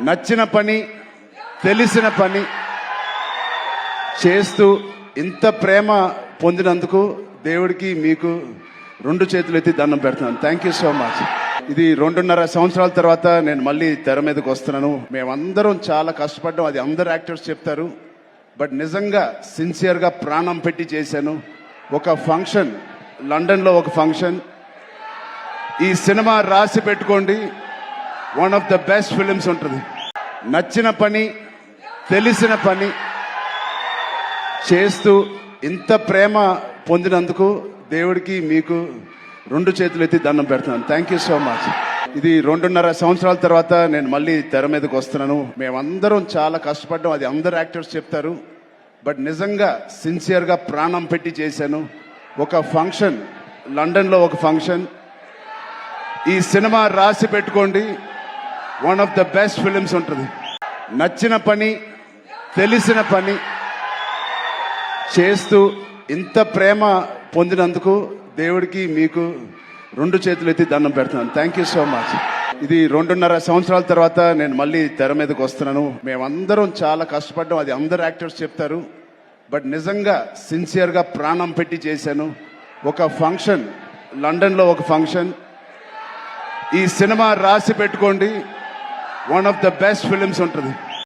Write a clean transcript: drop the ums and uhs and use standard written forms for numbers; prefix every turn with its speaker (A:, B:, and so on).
A: నచ్చిన పని తెలిసిన పని చేస్తూ ఇంత ప్రేమ పొందినందుకు దేవుడికి మీకు రెండు చేతులు ఎత్తి దండం పెడుతున్నాను. Thank you so much. ఇది 2.5 సంవత్సరాల తర్వాత నేను మళ్ళీ తెర మీదకి వస్తున్నాను. మేమందరం చాలా కష్టపడ్డాం, అది అందరు యాక్టర్స్ చెప్తారు. బట్ నిజంగా సిన్సియర్గా ప్రాణం పెట్టి చేశాను. ఒక ఫంక్షన్, లండన్లో ఒక ఫంక్షన్. ఈ సినిమా రాసి పెట్టుకోండి, one of the best films ఉంటుంది. నచ్చిన పని తెలిసిన పని చేస్తూ ఇంత ప్రేమ పొందినందుకు దేవుడికి మీకు రెండు చేతులు ఎత్తి దండం పెడుతున్నాను. Thank you so much. ఇది 2.5 సంవత్సరాల తర్వాత నేను మళ్ళీ తెర మీదకి వస్తున్నాను. మేమందరం చాలా కష్టపడ్డాం, అది అందరు యాక్టర్స్ చెప్తారు. బట్ నిజంగా సిన్సియర్గా ప్రాణం పెట్టి చేశాను. ఒక ఫంక్షన్, లండన్లో ఒక ఫంక్షన్. ఈ సినిమా రాసి పెట్టుకోండి, one of the best films ఉంటుంది. నచ్చిన పని తెలిసిన పని చేస్తూ ఇంత ప్రేమ పొందినందుకు దేవుడికి మీకు రెండు చేతులు ఎత్తి దండం పెడుతున్నాను. Thank you so much. ఇది 2.5 సంవత్సరాల తర్వాత నేను మళ్ళీ తెర మీదకి వస్తున్నాను. మేమందరం చాలా కష్టపడ్డాం, అది అందరు యాక్టర్స్ చెప్తారు. బట్ నిజంగా సిన్సియర్గా ప్రాణం పెట్టి చేశాను. ఒక ఫంక్షన్, లండన్లో ఒక ఫంక్షన్. ఈ సినిమా రాసి పెట్టుకోండి, one of the best films ఉంటుంది.